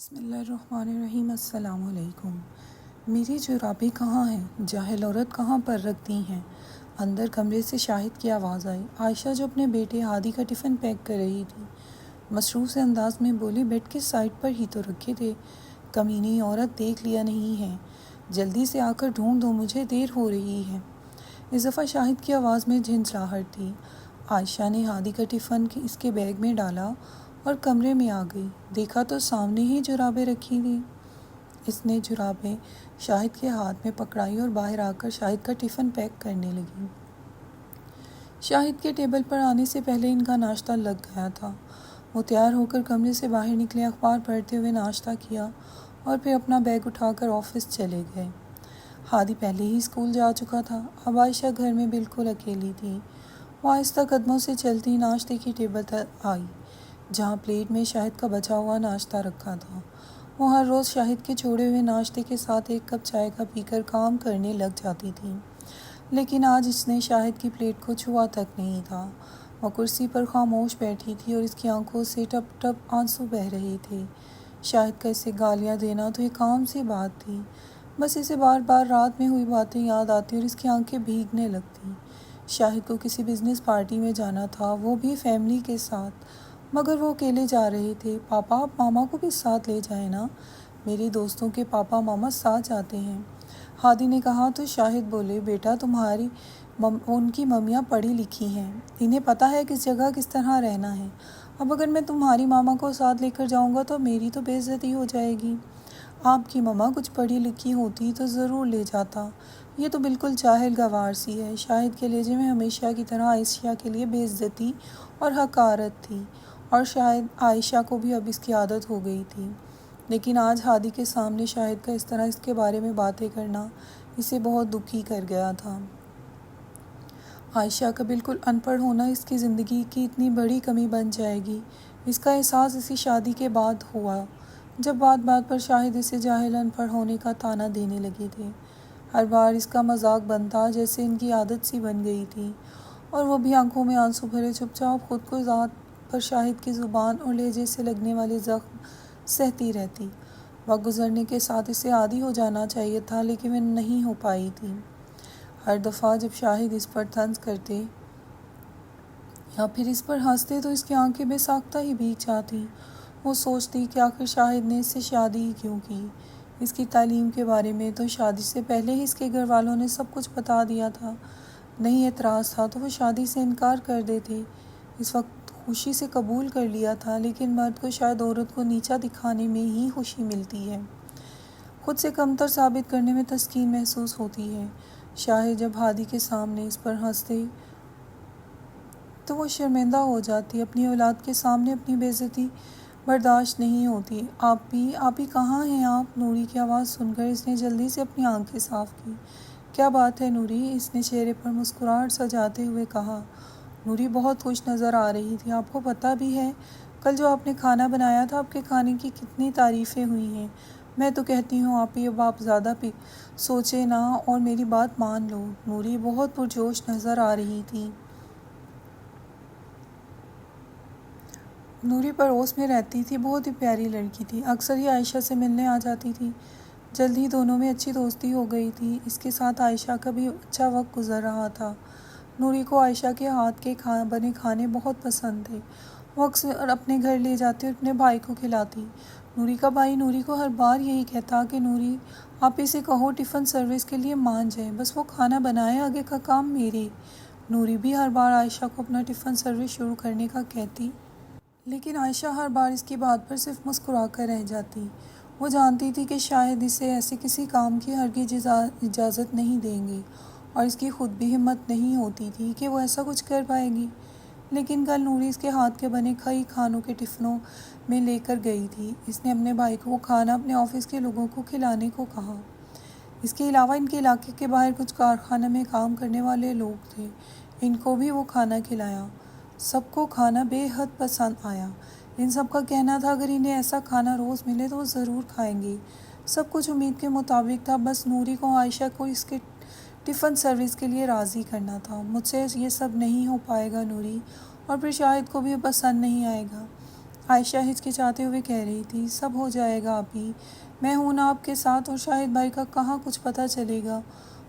بسم اللہ الرحمن الرحیم۔ السلام علیکم۔ میری جرابیں کہاں ہیں؟ جاہل عورت کہاں پر رکھ دی ہیں؟ اندر کمرے سے شاہد کی آواز آئی۔ عائشہ جو اپنے بیٹے ہادی کا ٹفن پیک کر رہی تھی، مصروف سے انداز میں بولی، بیڈ کے سائڈ پر ہی تو رکھے تھے، کمینی عورت دیکھ لیا نہیں ہے؟ جلدی سے آ کر ڈھونڈ دو، مجھے دیر ہو رہی ہے۔ اس دفعہ شاہد کی آواز میں جھنجھلاہٹ تھی۔ عائشہ نے ہادی کا ٹفن اس کے بیگ میں ڈالا اور کمرے میں آ گئی۔ دیکھا تو سامنے ہی جرابیں رکھی تھیں۔ اس نے جرابیں شاہد کے ہاتھ میں پکڑائی اور باہر آ کر شاہد کا ٹفن پیک کرنے لگی۔ شاہد کے ٹیبل پر آنے سے پہلے ان کا ناشتہ لگ گیا تھا۔ وہ تیار ہو کر کمرے سے باہر نکلے، اخبار پڑھتے ہوئے ناشتہ کیا اور پھر اپنا بیگ اٹھا کر آفس چلے گئے۔ ہادی پہلے ہی اسکول جا چکا تھا، اب عائشہ گھر میں بالکل اکیلی تھی۔ وہ آہستہ قدموں سے چلتی ناشتے کی ٹیبل تک آئی، جہاں پلیٹ میں شاہد کا بچا ہوا ناشتہ رکھا تھا۔ وہ ہر روز شاہد کے چھوڑے ہوئے ناشتے کے ساتھ ایک کپ چائے کا پی کر کام کرنے لگ جاتی تھی، لیکن آج اس نے شاہد کی پلیٹ کو چھوا تک نہیں تھا۔ وہ کرسی پر خاموش بیٹھی تھی اور اس کی آنکھوں سے ٹپ ٹپ آنسو بہہ رہے تھے۔ شاہد کا اسے گالیاں دینا تو ایک عام سی بات تھی، بس اسے بار بار رات میں ہوئی باتیں یاد آتی اور اس کی آنکھیں بھیگنے لگتی۔ شاہد کو کسی بزنس پارٹی میں جانا تھا، وہ بھی فیملی کے ساتھ، مگر وہ اکیلے جا رہے تھے۔ پاپا، آپ ماما کو بھی ساتھ لے جائیں نا، میری دوستوں کے پاپا ماما ساتھ جاتے ہیں، ہادی نے کہا تو شاہد بولے، بیٹا تمہاری ان کی ممیاں پڑھی لکھی ہیں، انہیں پتہ ہے کس جگہ کس طرح رہنا ہے۔ اب اگر میں تمہاری ماما کو ساتھ لے کر جاؤں گا تو میری تو بے عزتی ہو جائے گی۔ آپ کی ماما کچھ پڑھی لکھی ہوتی تو ضرور لے جاتا، یہ تو بالکل جاہل گوار سی ہے۔ شاہد کے لہجے میں ہمیشہ کی طرح عائشہ کے لیے بے عزتی اور حقارت تھی، اور شاید عائشہ کو بھی اب اس کی عادت ہو گئی تھی، لیکن آج ہادی کے سامنے شاہد کا اس طرح اس کے بارے میں باتیں کرنا اسے بہت دکھی کر گیا تھا۔ عائشہ کا بالکل ان پڑھ ہونا اس کی زندگی کی اتنی بڑی کمی بن جائے گی، اس کا احساس اسی شادی کے بعد ہوا، جب بات بات پر شاہد اسے جاہل ان پڑھ ہونے کا طعنہ دینے لگے تھے۔ ہر بار اس کا مذاق بنتا، جیسے ان کی عادت سی بن گئی تھی، اور وہ بھی آنکھوں میں آنسو بھرے چپ چاپ خود کو ذات پر شاہد کی زبان اور لہجے سے لگنے والے زخم سہتی رہتی۔ وقت گزرنے کے ساتھ اسے عادی ہو جانا چاہیے تھا، لیکن وہ نہیں ہو پائی تھی۔ ہر دفعہ جب شاہد اس پر طنز کرتے یا پھر اس پر ہنستے تو اس کی آنکھیں بے ساختہ ہی بھیگ جاتی۔ وہ سوچتی کہ آخر شاہد نے اس سے شادی ہی کیوں کی۔ اس کی تعلیم کے بارے میں تو شادی سے پہلے ہی اس کے گھر والوں نے سب کچھ بتا دیا تھا، نہیں اعتراض تھا تو وہ شادی سے انکار کر دیتے۔ اس وقت خوشی سے قبول کر لیا تھا، لیکن مرد کو شاید عورت کو نیچا دکھانے میں ہی خوشی ملتی ہے، خود سے کمتر ثابت کرنے میں تسکین محسوس ہوتی ہے۔ شاہد جب ہادی کے سامنے اس پر ہنستے تو وہ شرمندہ ہو جاتی، اپنی اولاد کے سامنے اپنی بے عزتی برداشت نہیں ہوتی۔ آپ ہی کہاں ہیں آپ؟ نوری کی آواز سن کر اس نے جلدی سے اپنی آنکھیں صاف کی۔ کیا بات ہے نوری؟ اس نے چہرے پر مسکراہٹ سجاتے ہوئے کہا۔ نوری بہت خوش نظر آ رہی تھی۔ آپ کو پتہ بھی ہے کل جو آپ نے کھانا بنایا تھا، آپ کے کھانے کی کتنی تعریفیں ہوئی ہیں۔ میں تو کہتی ہوں اب آپ زیادہ سوچے نا اور میری بات مان لو۔ نوری بہت پرجوش نظر آ رہی تھی۔ نوری پڑوس میں رہتی تھی، بہت ہی پیاری لڑکی تھی، اکثر ہی عائشہ سے ملنے آ جاتی تھی۔ جلد ہی دونوں میں اچھی دوستی ہو گئی تھی۔ اس کے ساتھ عائشہ کا بھی اچھا وقت گزر رہا تھا۔ نوری کو عائشہ کے ہاتھ کے بنے کھانے بہت پسند تھے۔ وہ اکثر اپنے گھر لے جاتی اور اپنے بھائی کو کھلاتی۔ نوری کا بھائی نوری کو ہر بار یہی کہتا کہ نوری، آپ اسے کہو ٹفن سروس کے لیے مان جائے، بس وہ کھانا بنائے، آگے کا کام میرے۔ نوری بھی ہر بار عائشہ کو اپنا ٹفن سروس شروع کرنے کا کہتی، لیکن عائشہ ہر بار اس کی بات پر صرف مسکرا کر رہ جاتی۔ وہ جانتی تھی کہ شاید اسے ایسے کسی کام کی ہرگز اجازت نہیں دیں گے، اور اس کی خود بھی ہمت نہیں ہوتی تھی کہ وہ ایسا کچھ کر پائے گی، لیکن کل نوری اس کے ہاتھ کے بنے کئی کھانوں کے ٹفنوں میں لے کر گئی تھی۔ اس نے اپنے بھائی کو وہ کھانا اپنے آفس کے لوگوں کو کھلانے کو کہا۔ اس کے علاوہ ان کے علاقے کے باہر کچھ کارخانہ میں کام کرنے والے لوگ تھے، ان کو بھی وہ کھانا کھلایا۔ سب کو کھانا بے حد پسند آیا۔ ان سب کا کہنا تھا اگر انہیں ایسا کھانا روز ملے تو وہ ضرور کھائیں گے۔ سب کچھ امید کے مطابق تھا، بس نوری کو عائشہ کو اس کے ٹفن سروس کے لیے راضی کرنا تھا۔ مجھ سے یہ سب نہیں ہو پائے گا نوری، اور پھر شاہد کو بھی پسند نہیں آئے گا۔ عائشہ ہچکچاتے ہوئے کہہ رہی تھی، سب ہو جائے گا آپی، میں ہوں نا آپ کے ساتھ، اور شاہد بھائی کا کہاں کچھ پتہ چلے گا،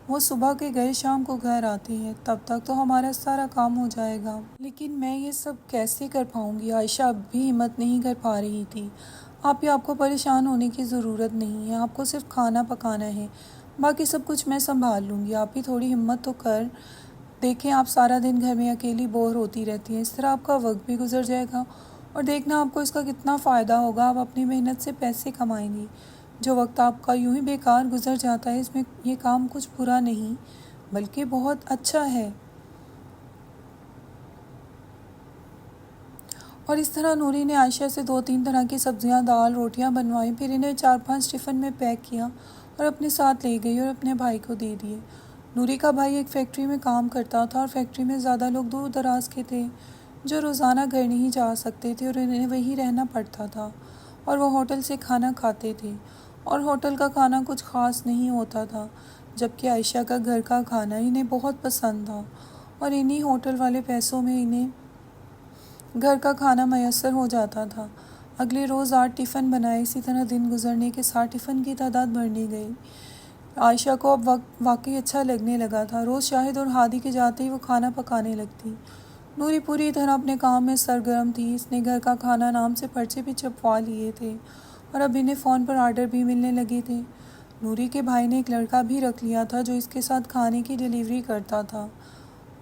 وہ صبح کے گئے شام کو گھر آتے ہیں، تب تک تو ہمارا سارا کام ہو جائے گا۔ لیکن میں یہ سب کیسے کر پاؤں گی؟ عائشہ اب بھی ہمت نہیں کر پا رہی تھی۔ آپ کو پریشان ہونے کی ضرورت نہیں ہے، آپ کو صرف کھانا پکانا ہے، باقی سب کچھ میں سنبھال لوں گی۔ آپ ہی تھوڑی ہمت تو کر دیکھیں، آپ سارا دن گھر میں اکیلی بور ہوتی رہتی ہیں، اس طرح آپ کا وقت بھی گزر جائے گا، اور دیکھنا آپ کو اس کا کتنا فائدہ ہوگا، آپ اپنی محنت سے پیسے کمائیں گی۔ جو وقت آپ کا یوں ہی بیکار گزر جاتا ہے، اس میں یہ کام کچھ برا نہیں بلکہ بہت اچھا ہے۔ اور اس طرح نوری نے عائشہ سے 2-3 طرح کی سبزیاں، دال، روٹیاں بنوائیں، پھر انہیں 4-5 ٹفن میں پیک کیا اور اپنے ساتھ لے گئی اور اپنے بھائی کو دے دیے۔ نوری کا بھائی ایک فیکٹری میں کام کرتا تھا، اور فیکٹری میں زیادہ لوگ دور دراز کے تھے جو روزانہ گھر نہیں جا سکتے تھے، اور انہیں وہیں رہنا پڑتا تھا، اور وہ ہوٹل سے کھانا کھاتے تھے، اور ہوٹل کا کھانا کچھ خاص نہیں ہوتا تھا، جبکہ عائشہ کا گھر کا کھانا انہیں بہت پسند تھا، اور انہی ہوٹل والے پیسوں میں انہیں گھر کا کھانا میسر ہو جاتا تھا۔ اگلے روز 8 ٹفن بنائے، اسی طرح دن گزرنے کے ساتھ ٹفن کی تعداد بڑھنے گئی۔ عائشہ کو اب وقت واقعی اچھا لگنے لگا تھا۔ روز شاہد اور ہادی کے جاتے ہی وہ کھانا پکانے لگتی۔ نوری پوری طرح اپنے کام میں سرگرم تھی، اس نے گھر کا کھانا نام سے پرچے بھی چھپوا لیے تھے، اور اب انہیں فون پر آرڈر بھی ملنے لگے تھے۔ نوری کے بھائی نے ایک لڑکا بھی رکھ لیا تھا جو اس کے ساتھ کھانے کی ڈیلیوری کرتا تھا۔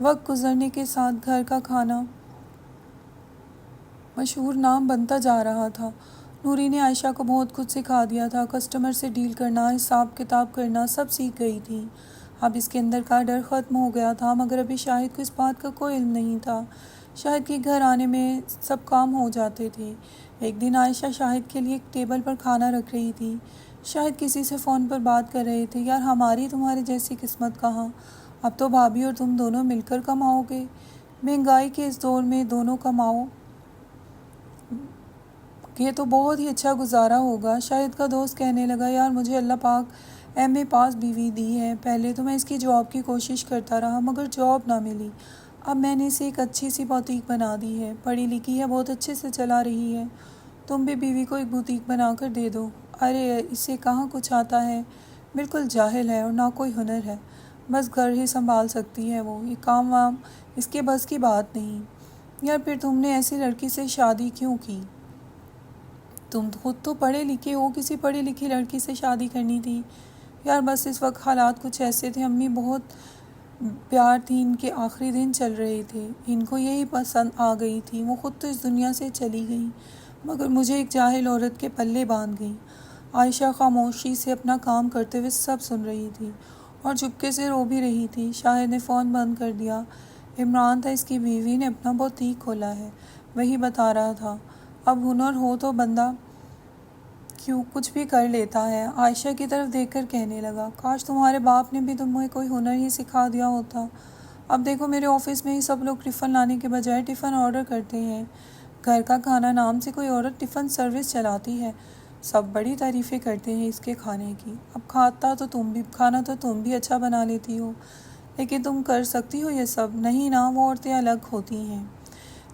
وقت گزرنے کے ساتھ گھر کا کھانا مشہور نام بنتا جا رہا تھا۔ نوری نے عائشہ کو بہت کچھ سکھا دیا تھا، کسٹمر سے ڈیل کرنا، حساب کتاب کرنا، سب سیکھ گئی تھی۔ اب اس کے اندر کا ڈر ختم ہو گیا تھا، مگر ابھی شاہد کو اس بات کا کوئی علم نہیں تھا۔ شاہد کے گھر آنے میں سب کام ہو جاتے تھے۔ ایک دن عائشہ شاہد کے لیے ایک ٹیبل پر کھانا رکھ رہی تھی۔ شاہد کسی سے فون پر بات کر رہے تھے، یار ہماری تمہارے جیسی قسمت کہاں، اب تو بھابھی اور تم دونوں مل کر کماؤ گے، مہنگائی کے اس دور میں دونوں کماؤ یہ تو بہت ہی اچھا گزارا ہوگا۔ شاہد کا دوست کہنے لگا، یار مجھے اللہ پاک ایم اے پاس بیوی دی ہے، پہلے تو میں اس کی جاب کی کوشش کرتا رہا مگر جاب نہ ملی، اب میں نے اسے ایک اچھی سی بوتیک بنا دی ہے، پڑھی لکھی ہے، بہت اچھے سے چلا رہی ہے، تم بھی بیوی کو ایک بوتیک بنا کر دے دو۔ ارے اسے کہاں کچھ آتا ہے، بالکل جاہل ہے اور نہ کوئی ہنر ہے، بس گھر ہی سنبھال سکتی ہے وہ، یہ کام وام اس کے بس کی بات نہیں۔ یار پھر تم نے ایسی لڑکی سے شادی کیوں کی؟ تم خود تو پڑھے لکھے ہو، کسی پڑھی لکھی لڑکی سے شادی کرنی تھی۔ یار بس اس وقت حالات کچھ ایسے تھے، امی بہت پیار تھی، ان کے آخری دن چل رہے تھے، ان کو یہی پسند آ گئی تھی، وہ خود تو اس دنیا سے چلی گئی مگر مجھے ایک جاہل عورت کے پلے باندھ گئی۔ عائشہ خاموشی سے اپنا کام کرتے ہوئے سب سن رہی تھی اور چپکے سے رو بھی رہی تھی۔ شاہد نے فون بند کر دیا۔ عمران تھا، اس کی بیوی نے اپنا بوتیک کھولا ہے، وہی بتا رہا تھا، اب ہنر ہو تو بندہ کیوں کچھ بھی کر لیتا ہے۔ عائشہ کی طرف دیکھ کر کہنے لگا، کاش تمہارے باپ نے بھی تمہیں کوئی ہنر ہی سکھا دیا ہوتا۔ اب دیکھو میرے آفس میں ہی سب لوگ ٹفن لانے کے بجائے ٹفن آرڈر کرتے ہیں، گھر کا کھانا نام سے کوئی عورت ٹفن سروس چلاتی ہے، سب بڑی تعریفیں کرتے ہیں اس کے کھانے کی۔ اب کھانا تو تم بھی اچھا بنا لیتی ہو، لیکن تم کر سکتی ہو یہ سب؟ نہیں نا، وہ عورتیں الگ ہوتی ہیں۔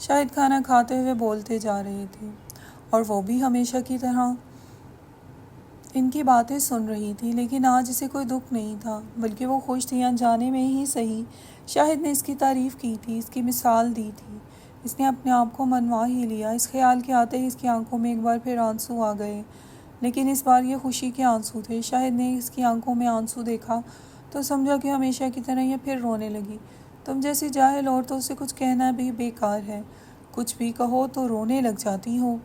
شاہد کھانا کھاتے ہوئے بولتے جا رہے تھے، اور وہ بھی ہمیشہ کی طرح ان کی باتیں سن رہی تھی، لیکن آج اسے کوئی دکھ نہیں تھا، بلکہ وہ خوش تھی، انجانے میں ہی صحیح۔ شاہد نے اس کی تعریف کی تھی، اس کی مثال دی تھی، اس نے اپنے آپ کو منوا ہی لیا۔ اس خیال کے آتے ہی اس کی آنکھوں میں ایک بار پھر آنسو آ گئے، لیکن اس بار یہ خوشی کے آنسو تھے۔ شاہد نے اس کی آنکھوں میں آنسو دیکھا تو سمجھا کہ ہمیشہ کی طرح یہ پھر رونے لگی۔ تم جیسی جاہل عورتوں سے کچھ کہنا بھی بیکار ہے، کچھ بھی کہو تو رونے لگ جاتی ہو۔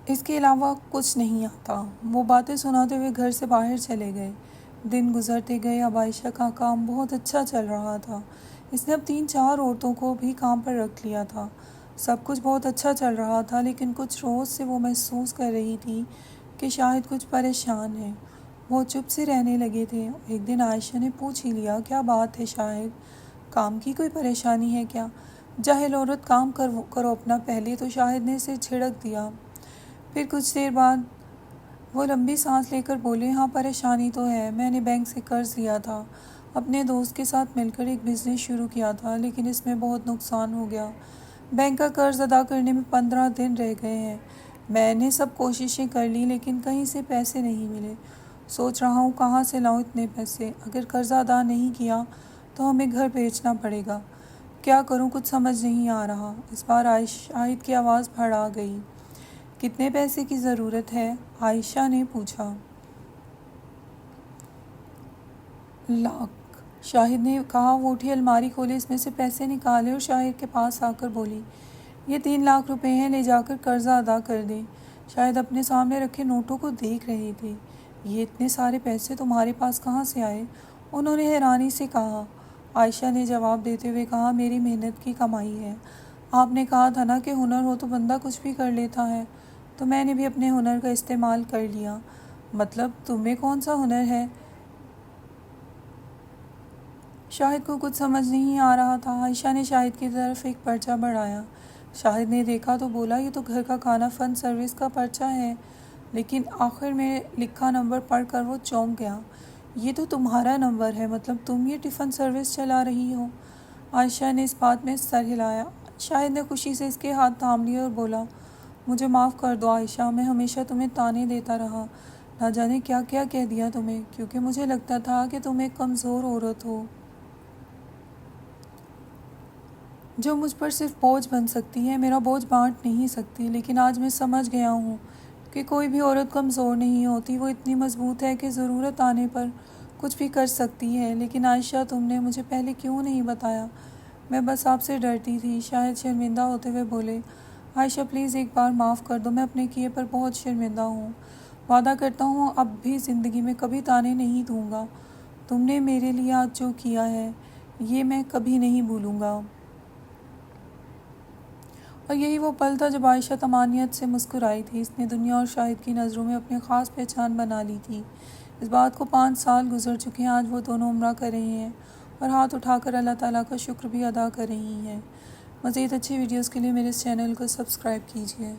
اس کے علاوہ کچھ نہیں آتا۔ وہ باتیں سناتے ہوئے گھر سے باہر چلے گئے۔ دن گزرتے گئے، اب عائشہ کا کام بہت اچھا چل رہا تھا۔ اس نے اب 3-4 عورتوں کو بھی کام پر رکھ لیا تھا۔ سب کچھ بہت اچھا چل رہا تھا، لیکن کچھ روز سے وہ محسوس کر رہی تھی کہ شاہد کچھ پریشان ہے۔ وہ چپ سے رہنے لگے تھے۔ ایک دن عائشہ نے پوچھ ہی لیا، کیا بات ہے شاہد، کام کی کوئی پریشانی ہے کیا؟ جاہل عورت، کام کرو اپنا پہلے، تو شاہد نے اسے جھڑک دیا۔ پھر کچھ دیر بعد وہ لمبی سانس لے کر بولے، ہاں پریشانی تو ہے، میں نے بینک سے قرض لیا تھا، اپنے دوست کے ساتھ مل کر ایک بزنس شروع کیا تھا، لیکن اس میں بہت نقصان ہو گیا۔ بینک کا قرض ادا کرنے میں 15 دن رہ گئے ہیں۔ میں نے سب کوششیں کر لی لیکن کہیں سے پیسے نہیں ملے۔ سوچ رہا ہوں کہاں سے لاؤں اتنے پیسے۔ اگر قرضہ ادا نہیں کیا تو ہمیں گھر بیچنا پڑے گا۔ کیا کروں، کچھ سمجھ نہیں آ رہا۔ اس بار شاہد کی آواز بڑھا گئی۔ کتنے پیسے کی ضرورت ہے؟ عائشہ نے پوچھا۔ لاکھ، شاہد نے کہا۔ وہ اٹھی، الماری کھولی، اس میں سے پیسے نکالے اور شاہد کے پاس آ کر بولی، یہ 3 لاکھ روپے ہیں، لے جا کر قرضہ ادا کر دیں۔ شاہد اپنے سامنے رکھے نوٹوں کو دیکھ رہے تھے۔ یہ اتنے سارے پیسے تمہارے پاس کہاں سے آئے؟ انہوں نے حیرانی سے کہا۔ عائشہ نے جواب دیتے ہوئے کہا، میری محنت کی کمائی ہے۔ آپ نے کہا تھا نا کہ ہنر ہو تو بندہ کچھ بھی کر لیتا ہے، تو میں نے بھی اپنے ہنر کا استعمال کر لیا۔ مطلب تمہیں کون سا ہنر ہے؟ شاہد کو کچھ سمجھ نہیں آ رہا تھا۔ عائشہ نے شاہد کی طرف ایک پرچہ بڑھایا۔ شاہد نے دیکھا تو بولا، یہ تو گھر کا کھانا فن سروس کا پرچہ ہے۔ لیکن آخر میں لکھا نمبر پڑھ کر وہ چونک گیا۔ یہ تو تمہارا نمبر ہے، مطلب تم یہ ٹفن سروس چلا رہی ہو؟ عائشہ نے اس بات میں سر ہلایا۔ شاہد نے خوشی سے اس کے ہاتھ تھام لیے اور بولا، مجھے معاف کر دو عائشہ، میں ہمیشہ تمہیں طعنے دیتا رہا، نہ جانے کیا کیا کہہ دیا تمہیں، کیونکہ مجھے لگتا تھا کہ تم ایک کمزور عورت ہو جو مجھ پر صرف بوجھ بن سکتی ہے، میرا بوجھ بانٹ نہیں سکتی۔ لیکن آج میں سمجھ گیا ہوں کہ کوئی بھی عورت کمزور نہیں ہوتی، وہ اتنی مضبوط ہے کہ ضرورت آنے پر کچھ بھی کر سکتی ہے۔ لیکن عائشہ، تم نے مجھے پہلے کیوں نہیں بتایا؟ میں بس آپ سے ڈرتی تھی۔ شاہد شرمندہ ہوتے ہوئے بولے، عائشہ پلیز ایک بار معاف کر دو، میں اپنے کیے پر بہت شرمندہ ہوں۔ وعدہ کرتا ہوں اب بھی زندگی میں کبھی طعنے نہیں دوں گا۔ تم نے میرے لیے آج جو کیا ہے یہ میں کبھی نہیں بھولوں گا۔ اور یہی وہ پل تھا جب عائشہ طمانینت سے مسکرائی تھی۔ اس نے دنیا اور شاہد کی نظروں میں اپنی خاص پہچان بنا لی تھی۔ اس بات کو 5 سال گزر چکے ہیں۔ آج وہ دونوں عمرہ کر رہے ہیں اور ہاتھ اٹھا کر اللہ تعالیٰ کا شکر بھی ادا کر رہی ہیں۔ مزید اچھی ویڈیوز کے لیے میرے اس چینل کو سبسکرائب کیجیے۔